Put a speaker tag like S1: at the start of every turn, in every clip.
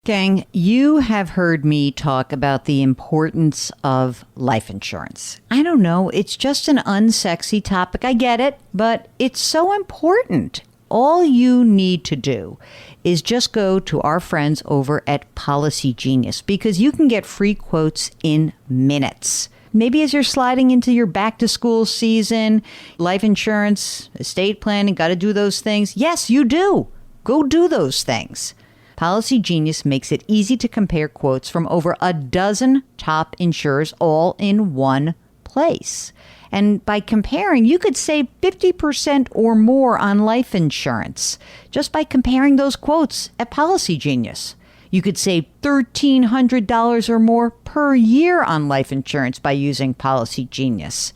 S1: Gang, you have heard me talk about the importance of life insurance. I don't know, it's just an unsexy topic. I get it, but it's so important. All you need to do is just go to our friends over at Policy Genius because you can get free quotes in minutes. Maybe as you're sliding into your back to school season, life insurance, estate planning, got to do those things. Yes, you do. Go do those things. Policy Genius makes it easy to compare quotes from over a dozen top insurers all in one place. And by comparing, you could save 50% or more on life insurance just by comparing those quotes at Policy Genius. You could save $1,300 or more per year on life insurance by using Policy Genius.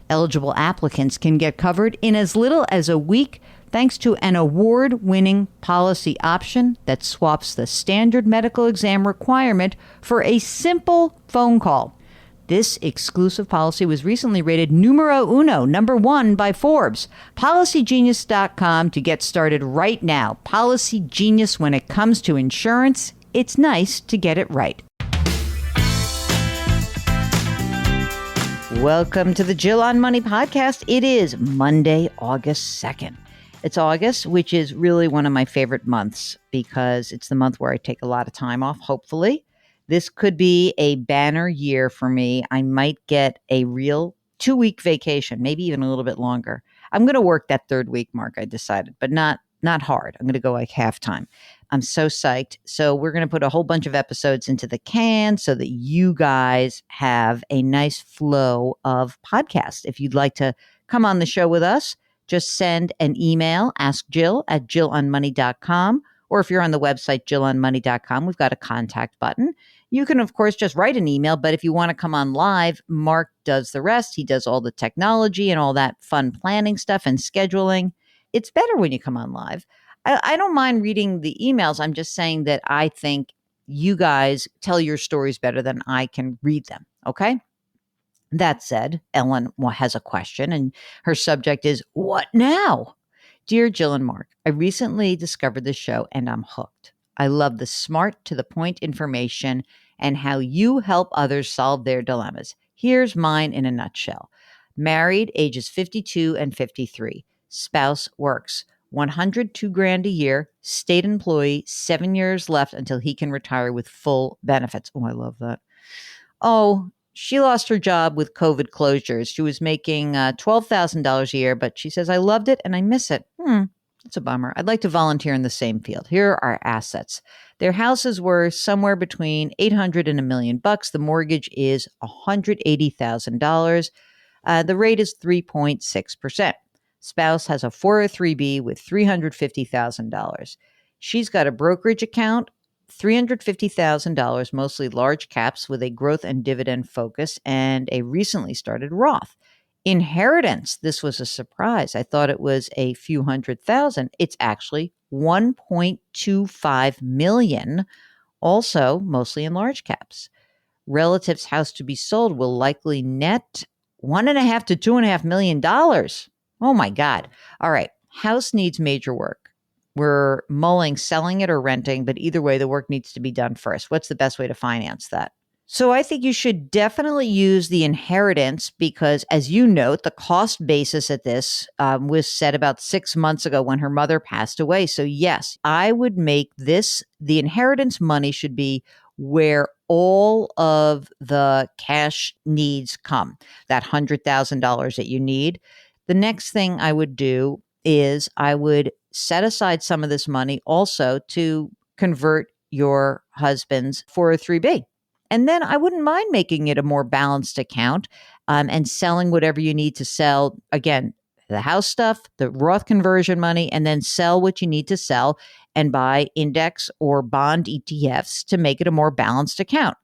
S1: Eligible applicants can get covered in as little as a week thanks to an award-winning policy option that swaps the standard medical exam requirement for a simple phone call. This exclusive policy was recently rated numero uno, number one by Forbes. PolicyGenius.com to get started right now. Policy Genius, when it comes to insurance, it's nice to get it right. Welcome to the Jill on Money podcast. It is Monday, August 2nd. It's August, which is really one of my favorite months because it's the month where I take a lot of time off, hopefully. This could be a banner year for me. I might get a real 2-week vacation, maybe even a little bit longer. I'm going to work that 3rd week mark, I decided, but not hard. I'm going to go like half time. I'm so psyched. So we're going to put a whole bunch of episodes into the can so that you guys have a nice flow of podcasts. If you'd like to come on the show with us, just send an email, askjill@jillonmoney.com. Or if you're on the website, jillonmoney.com, we've got a contact button. You can, of course, just write an email. But if you want to come on live, Mark does the rest. He does all the technology and all that fun planning stuff and scheduling. It's better when you come on live. I don't mind reading the emails. I'm just saying that I think you guys tell your stories better than I can read them. Okay? That said, Ellen has a question, and her subject is, what now? Dear Jill and Mark, I recently discovered this show, and I'm hooked. I love the smart, to-the-point information and how you help others solve their dilemmas. Here's mine in a nutshell. Married, ages 52 and 53. Spouse works. $102,000 a year. State employee, 7 years left until he can retire with full benefits. Oh, I love that. Oh, she lost her job with COVID closures. She was making $12,000 a year, but she says, I loved it and I miss it. That's a bummer. I'd like to volunteer in the same field. Here are assets. Their houses were somewhere between $800,000 and $1 million. The mortgage is $180,000. The rate is 3.6%. Spouse has a 403b with $350,000. She's got a brokerage account, $350,000, mostly large caps with a growth and dividend focus, and a recently started Roth. Inheritance. This was a surprise. I thought it was a few $100,000. It's actually $1.25 million, also mostly in large caps. Relative's house to be sold will likely net $1.5 to $2.5 million. Oh my God. All right. House needs major work. We're mulling selling it or renting, but either way, the work needs to be done first. What's the best way to finance that? So I think you should definitely use the inheritance because, as you note, the cost basis at this was set about 6 months ago when her mother passed away. So yes, I would make this, the inheritance money should be where all of the cash needs come, that $100,000 that you need. The next thing I would do is I would set aside some of this money also to convert your husband's 403b. And then I wouldn't mind making it a more balanced account and selling whatever you need to sell. Again, the house stuff, the Roth conversion money, and then sell what you need to sell and buy index or bond ETFs to make it a more balanced account.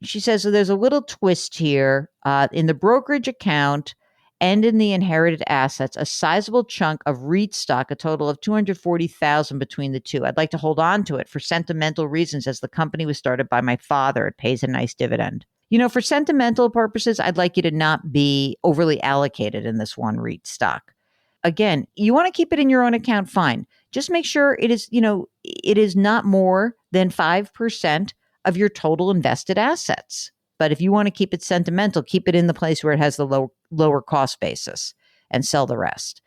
S1: She says, so there's a little twist here in the brokerage account and in the inherited assets, a sizable chunk of REIT stock, a total of $240,000 between the two. I'd like to hold on to it for sentimental reasons as the company was started by my father. It pays a nice dividend. You know, for sentimental purposes, I'd like you to not be overly allocated in this one REIT stock. Again, you want to keep it in your own account, fine. just make sure it is not more than 5% of your total invested assets. But if you want to keep it sentimental, keep it in the place where it has the lower cost basis and sell the rest.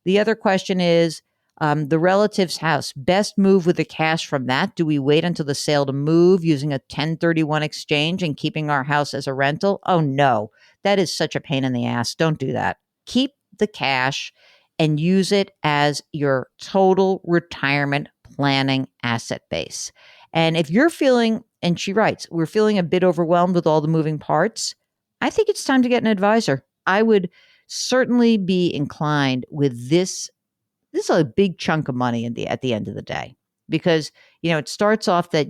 S1: The other question is the relative's house. Best move with the cash from that? Do we wait until the sale to move using a 1031 exchange and keeping our house as a rental? Oh, no. That is such a pain in the ass. Don't do that. Keep the cash and use it as your total retirement planning asset base. And if you're feeling, and she writes, we're feeling a bit overwhelmed with all the moving parts, I think it's time to get an advisor. I would certainly be inclined with this. This is a big chunk of money at the end of the day, because, it starts off that,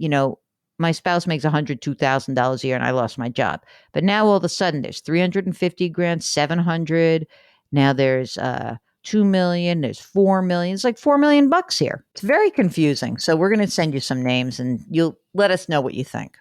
S1: my spouse makes $102,000 a year and I lost my job. But now all of a sudden there's 350 grand, 700. Now there's 2 million, there's 4 million. It's like $4 million here. It's very confusing. So we're going to send you some names and you'll let us know what you think.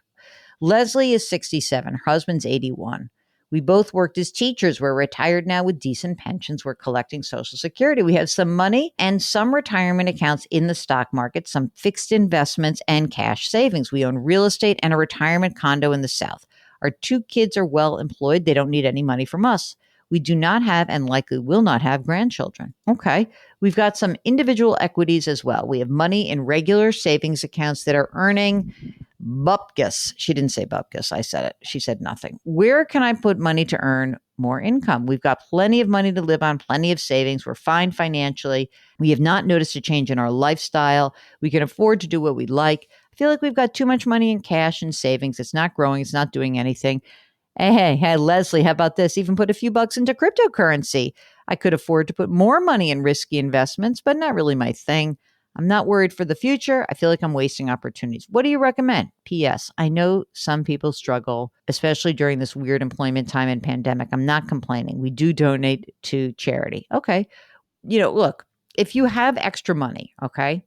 S1: Leslie is 67. Her husband's 81. We both worked as teachers. We're retired now with decent pensions. We're collecting Social Security. We have some money and some retirement accounts in the stock market, some fixed investments and cash savings. We own real estate and a retirement condo in the South. Our 2 kids are well employed. They don't need any money from us. We do not have and likely will not have grandchildren. Okay. We've got some individual equities as well. We have money in regular savings accounts that are earning bupkis. She didn't say bupkis. I said it. She said nothing. Where can I put money to earn more income? We've got plenty of money to live on, plenty of savings. We're fine financially. We have not noticed a change in our lifestyle. We can afford to do what we like. I feel like we've got too much money in cash and savings. It's not growing. It's not doing anything. Hey, Leslie, how about this? Even put a few bucks into cryptocurrency. I could afford to put more money in risky investments, but not really my thing. I'm not worried for the future. I feel like I'm wasting opportunities. What do you recommend? P.S. I know some people struggle, especially during this weird employment time and pandemic. I'm not complaining. We do donate to charity. Okay. Look, if you have extra money, okay,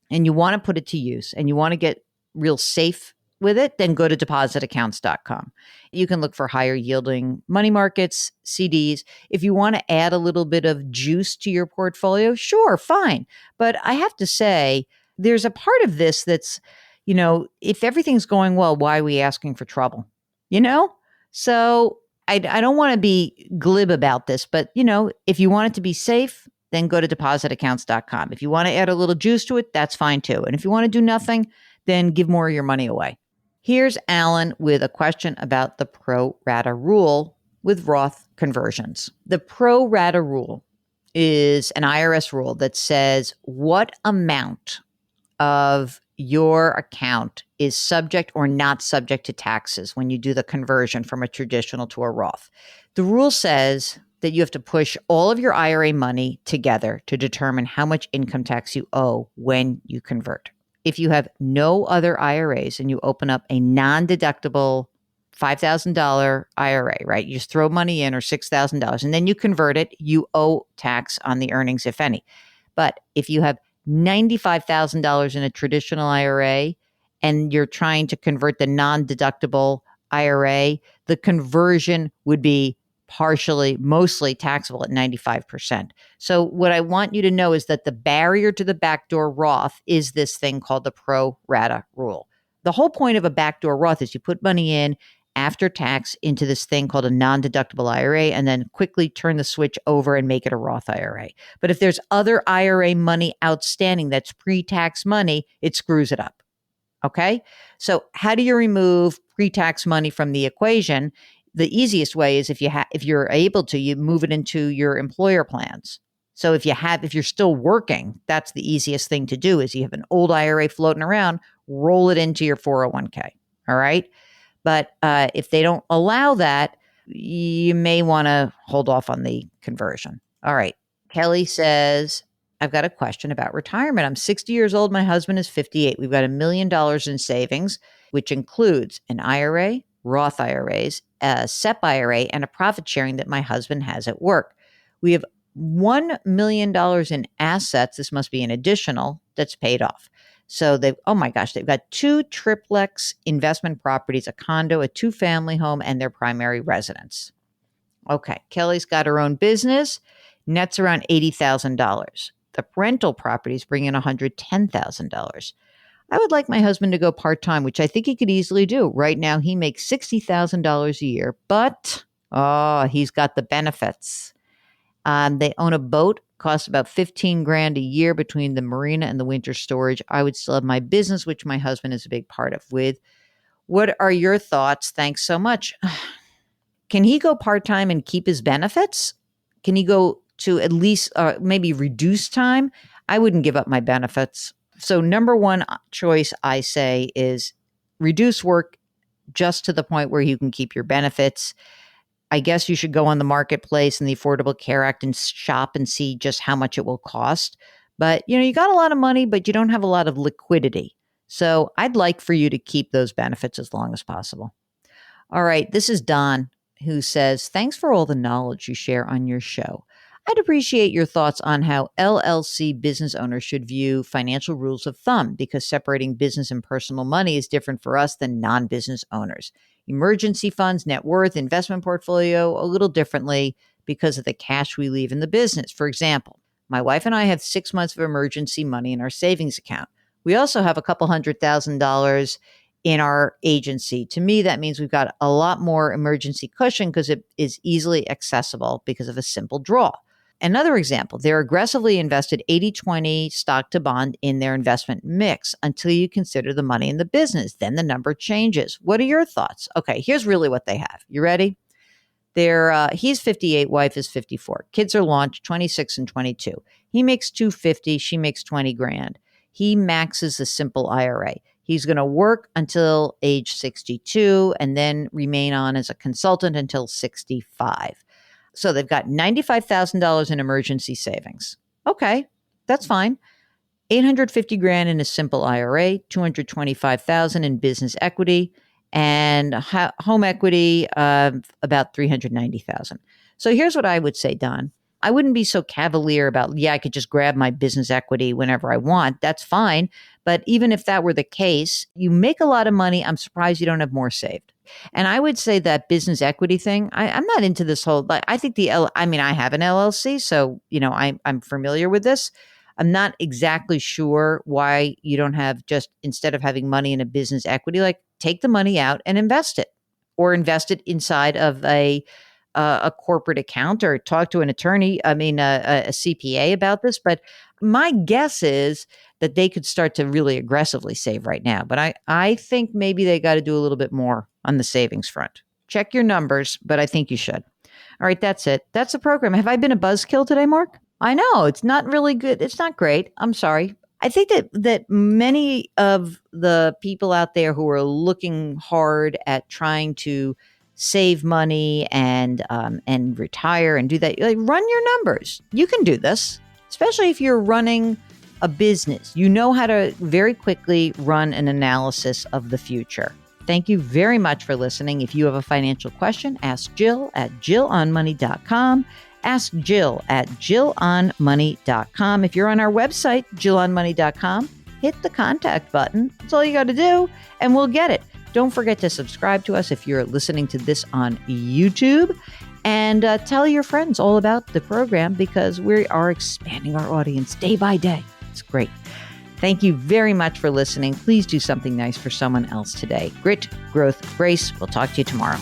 S1: and you want to put it to use and you want to get real safe with it, then go to depositaccounts.com. You can look for higher yielding money markets, CDs. If you want to add a little bit of juice to your portfolio, sure, fine. But I have to say, there's a part of this that's, if everything's going well, why are we asking for trouble? So I don't want to be glib about this, but, if you want it to be safe, then go to depositaccounts.com. If you want to add a little juice to it, that's fine too. And if you want to do nothing, then give more of your money away. Here's Alan with a question about the pro rata rule with Roth conversions. The pro rata rule is an IRS rule that says what amount of your account is subject or not subject to taxes when you do the conversion from a traditional to a Roth. The rule says that you have to push all of your IRA money together to determine how much income tax you owe when you convert. If you have no other IRAs and you open up a non-deductible $5,000 IRA, right? You just throw money in or $6,000 and then you convert it, you owe tax on the earnings, if any. But if you have $95,000 in a traditional IRA and you're trying to convert the non-deductible IRA, the conversion would be mostly taxable at 95%. So what I want you to know is that the barrier to the backdoor Roth is this thing called the pro rata rule. The whole point of a backdoor Roth is you put money in after tax into this thing called a non-deductible IRA and then quickly turn the switch over and make it a Roth IRA. But if there's other IRA money outstanding that's pre-tax money, it screws it up. Okay? So how do you remove pre-tax money from the equation? The easiest way is if you're able to, you move it into your employer plans. So if you're still working, that's the easiest thing to do is you have an old IRA floating around, roll it into your 401k. All right. But if they don't allow that, you may want to hold off on the conversion. All right. Kelly says, I've got a question about retirement. I'm 60 years old. My husband is 58. We've got $1 million in savings, which includes an IRA, Roth IRAs, a SEP IRA, and a profit sharing that my husband has at work. We have $1 million in assets. This must be an additional that's paid off. So they've got 2 triplex investment properties, a condo, a 2-family home, and their primary residence. Okay. Kelly's got her own business. Net's around $80,000. The rental properties bring in $110,000. I would like my husband to go part-time, which I think he could easily do. Right now, he makes $60,000 a year, but he's got the benefits. They own a boat, costs about 15 grand a year between the marina and the winter storage. I would still have my business, which my husband is a big part of. What are your thoughts? Thanks so much. Can he go part-time and keep his benefits? Can he go to at least maybe reduce time? I wouldn't give up my benefits. So number one choice I say is reduce work just to the point where you can keep your benefits. I guess you should go on the marketplace and the Affordable Care Act and shop and see just how much it will cost. But, you got a lot of money, but you don't have a lot of liquidity. So I'd like for you to keep those benefits as long as possible. All right. This is Don, who says, thanks for all the knowledge you share on your show. I'd appreciate your thoughts on how LLC business owners should view financial rules of thumb, because separating business and personal money is different for us than non-business owners. Emergency funds, net worth, investment portfolio, a little differently because of the cash we leave in the business. For example, my wife and I have 6 months of emergency money in our savings account. We also have a couple $100,000 in our agency. To me, that means we've got a lot more emergency cushion because it is easily accessible because of a simple draw. Another example, they're aggressively invested 80-20 stock to bond in their investment mix until you consider the money in the business. Then the number changes. What are your thoughts? Okay, here's really what they have. You ready? He's 58, wife is 54. Kids are launched 26 and 22. He makes $250, she makes 20 grand. He maxes the simple IRA. He's going to work until age 62 and then remain on as a consultant until 65. So they've got $95,000 in emergency savings. Okay, that's fine. 850 grand in a simple IRA, 225,000 in business equity, and home equity about 390,000. So here's what I would say, Don. I wouldn't be so cavalier about, I could just grab my business equity whenever I want. That's fine. But even if that were the case, you make a lot of money. I'm surprised you don't have more saved. And I would say that business equity thing, I'm not into this whole, I think I have an LLC, so, I'm familiar with this. I'm not exactly sure why you don't have just, instead of having money in a business equity, take the money out and invest it, or invest it inside of a corporate account, or talk to an attorney, a CPA about this. But my guess is that they could start to really aggressively save right now. But I think maybe they got to do a little bit more on the savings front. Check your numbers, but I think you should. All right, that's it. That's the program. Have I been a buzzkill today, Mark? I know, it's not really good. It's not great. I'm sorry. I think that many of the people out there who are looking hard at trying to save money and retire and do that, run your numbers. You can do this, especially if you're running a business. You know how to very quickly run an analysis of the future. Thank you very much for listening. If you have a financial question, ask Jill at jillonmoney.com. Ask Jill at jillonmoney.com. If you're on our website, jillonmoney.com, hit the contact button. That's all you got to do, and we'll get it. Don't forget to subscribe to us if you're listening to this on YouTube, and tell your friends all about the program, because we are expanding our audience day by day. It's great. Thank you very much for listening. Please do something nice for someone else today. Grit, growth, grace. We'll talk to you tomorrow.